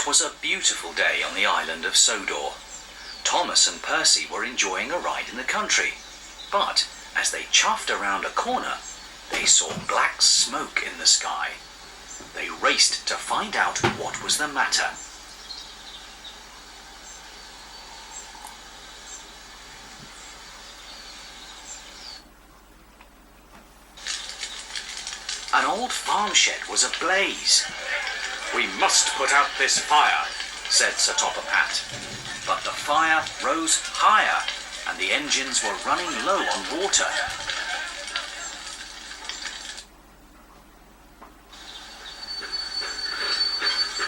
It was a beautiful day on the island of Sodor. Thomas and Percy were enjoying a ride in the country, but as they chuffed around a corner, they saw black smoke in the sky. They raced to find out what was the matter. An old farm shed was ablaze. "We must put out this fire," said Sir Topham Hatt. But the fire rose higher, and the engines were running low on water.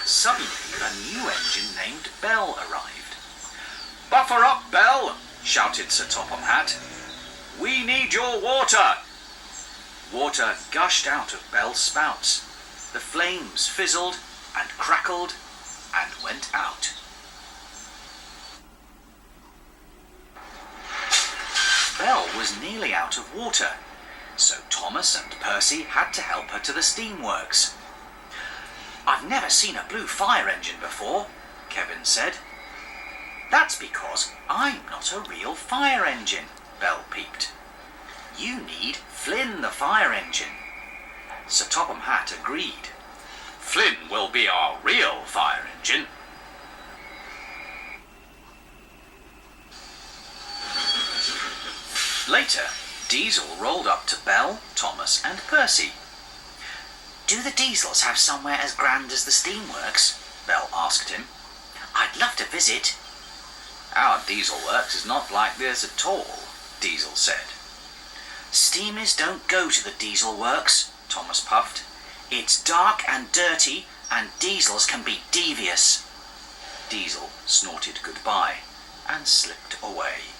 Suddenly, a new engine named Bell arrived. "Buffer up, Bell!" shouted Sir Topham Hatt. "We need your water!" Water gushed out of Bell's spouts. The flames fizzled and crackled and went out. Bell was nearly out of water, so Thomas and Percy had to help her to the steamworks. "I've never seen a blue fire engine before," Kevin said. "That's because I'm not a real fire engine," Bell peeped. "You need Flynn the fire engine." Sir Topham Hatt agreed. "Flynn will be our real fire engine." Later, Diesel rolled up to Bell, Thomas and Percy. "Do the Diesels have somewhere as grand as the steamworks?" Bell asked him. "I'd love to visit." "Our Diesel works is not like this at all," Diesel said. "Steamers don't go to the Diesel works," Thomas puffed. "It's dark and dirty, and Diesels can be devious." Diesel snorted goodbye and slipped away.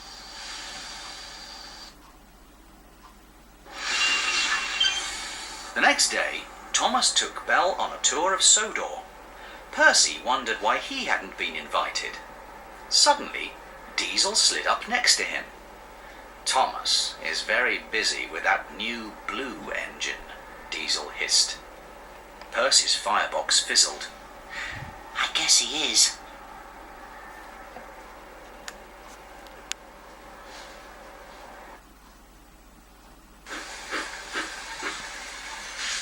The next day, Thomas took Bell on a tour of Sodor. Percy wondered why he hadn't been invited. Suddenly, Diesel slid up next to him. "Thomas is very busy with that new blue engine," Diesel hissed. Percy's firebox fizzled. "I guess he is."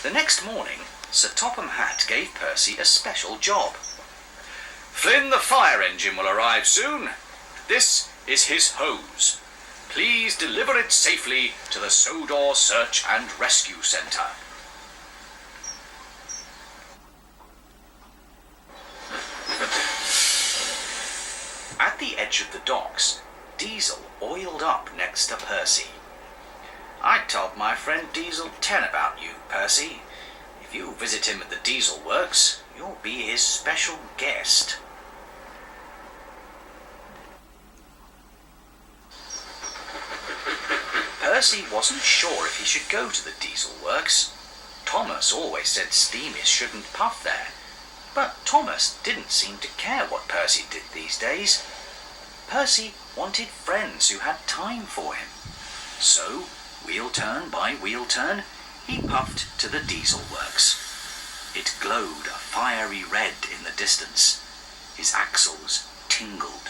The next morning, Sir Topham Hatt gave Percy a special job. "Flynn the fire engine will arrive soon. This is his hose. Please deliver it safely to the Sodor Search and Rescue Centre." At the edge of the docks, Diesel oiled up next to Percy. "I told my friend Diesel 10 about you, Percy. If you visit him at the Diesel works, you'll be his special guest." Percy wasn't sure if he should go to the Diesel works. Thomas always said steamers shouldn't puff there, but Thomas didn't seem to care what Percy did these days. Percy wanted friends who had time for him. So, wheel turn by wheel turn, he puffed to the Diesel works. It glowed a fiery red in the distance. His axles tingled.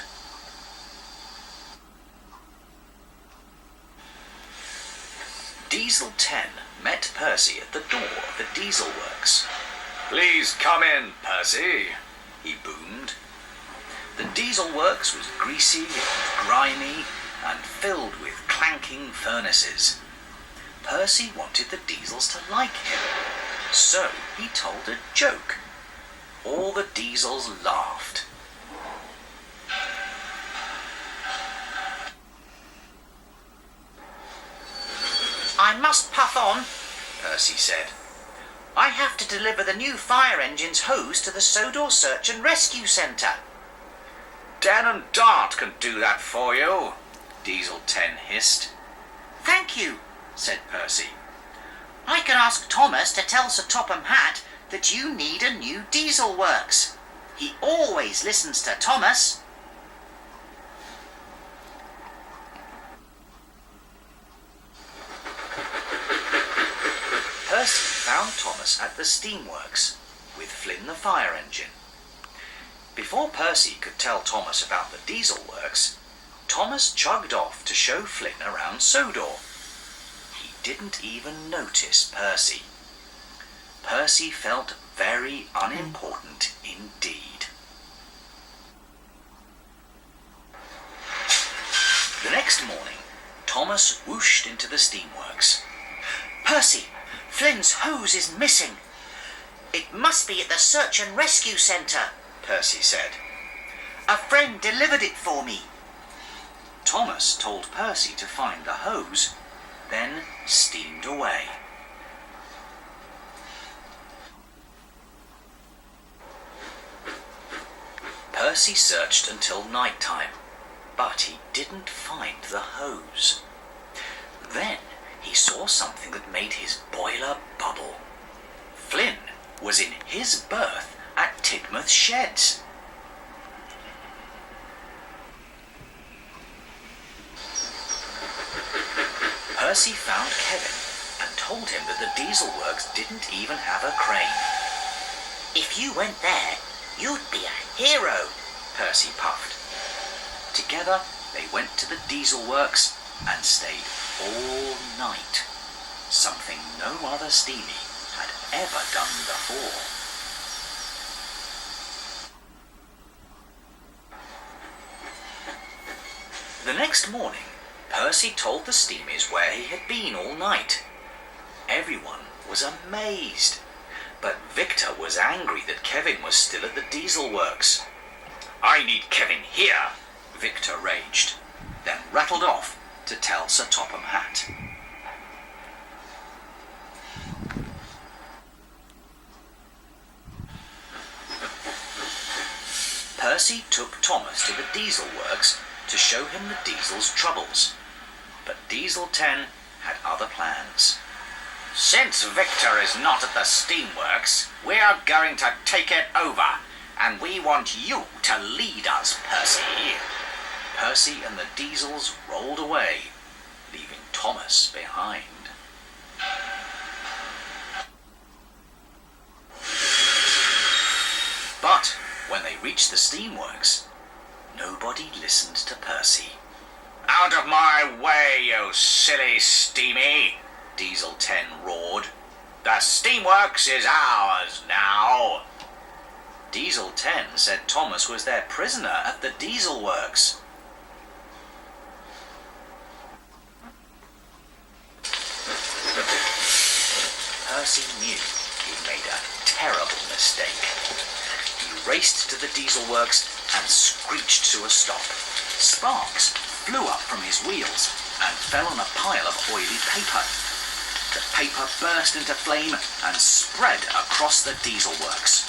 Diesel 10 met Percy at the door of the Diesel works. "Please come in, Percy," he boomed. The Diesel works was greasy and grimy and filled with clanking furnaces. Percy wanted the Diesels to like him, so he told a joke. All the Diesels laughed. "I must puff on," Percy said. "I have to deliver the new fire engine's hose to the Sodor Search and Rescue Centre." "Dan and Dart can do that for you," Diesel 10 hissed. "Thank you," said Percy. "I can ask Thomas to tell Sir Topham Hatt that you need a new Diesel works. He always listens to Thomas." Percy found Thomas at the steamworks with Flynn the fire engine. before Percy could tell Thomas about the diesel works, Thomas chugged off to show Flynn around Sodor. He didn't even notice Percy. Percy felt very unimportant indeed. The next morning, Thomas whooshed into the steamworks. Percy, Flynn's hose is missing. It must be at the search and rescue centre, Percy said. A friend delivered it for me. Thomas told Percy to find the hose, then steamed away. Percy searched until night time, but he didn't find the hose. Then he saw something that made his boiler bubble. Flynn was in his berth at Tidmouth Sheds. Percy found Kevin and told him that the diesel works didn't even have a crane. If you went there, you'd be a hero, Percy puffed. Together they went to the diesel works and stayed all night, something no other steamy had ever done before. The next morning, Percy told the steamies where he had been all night. Everyone was amazed, but Victor was angry that Kevin was still at the diesel works. "I need Kevin here," Victor raged, then rattled off to tell Sir Topham Hatt. Percy took Thomas to the diesel works to show him the diesel's troubles, but Diesel 10 had other plans. "Since Victor is not at the steamworks, we are going to take it over, and we want you to lead us, Percy." Percy and the diesels rolled away, leaving Thomas behind. But when they reached the steamworks, nobody listened to Percy. "Out of my way, you silly steamy," Diesel 10 roared. "The steamworks is ours now." Diesel 10 said Thomas was their prisoner at the diesel works. Percy knew he'd made a terrible mistake. He raced to the diesel works and screeched to a stop. Sparks flew up from his wheels and fell on a pile of oily paper. The paper burst into flame and spread across the diesel works.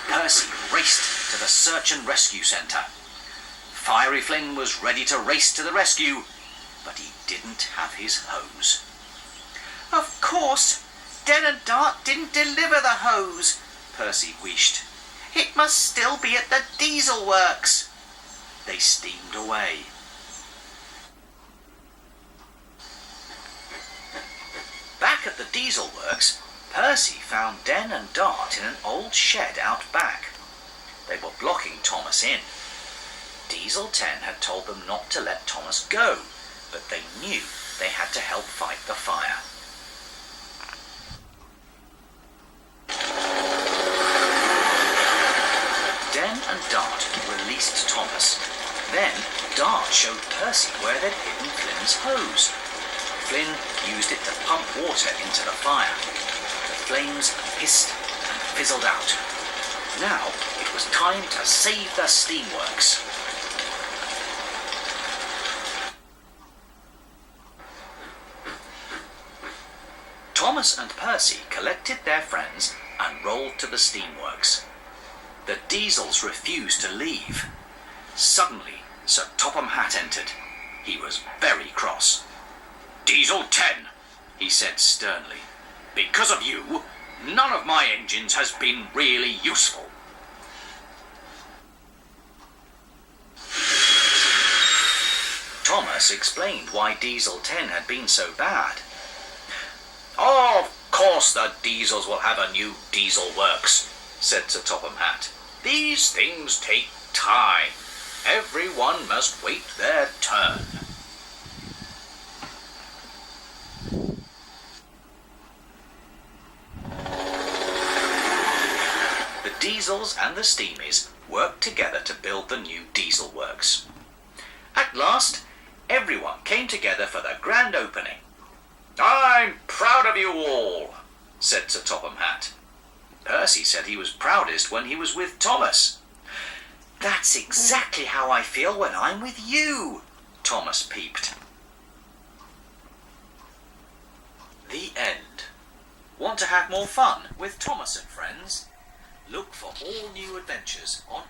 Percy raced to the search and rescue centre. Fiery Flynn was ready to race to the rescue, but he didn't have his hose. Of course, Den and Dart didn't deliver the hose, Percy wheezed. It must still be at the diesel works. They steamed away. Back at the diesel works, Percy found Den and Dart in an old shed out back. They were blocking Thomas in. Diesel 10 had told them not to let Thomas go, but they knew they had to help fight the fire. Den and Dart released Thomas. Then Dart showed Percy where they'd hidden Flynn's hose. Flynn used it to pump water into the fire. The flames hissed and fizzled out. Now it was time to save the steamworks. Thomas and Percy collected their friends and rolled to the steamworks. The diesels refused to leave. Suddenly, Sir Topham Hatt entered. He was very cross. "Diesel 10, he said sternly. "Because of you, none of my engines has been really useful." Thomas explained why Diesel 10 had been so bad. "Of course the Diesels will have a new diesel works, said Sir Topham Hatt. These things take time. Everyone must wait their turn. The Diesels and the Steamies worked together to build the new diesel works. At last, everyone came together for the grand opening. I'm proud of you all, said Sir Topham Hatt. Percy said he was proudest when he was with Thomas. That's exactly how I feel when I'm with you, Thomas peeped. The end. Want to have more fun with Thomas and Friends? Look for all new adventures on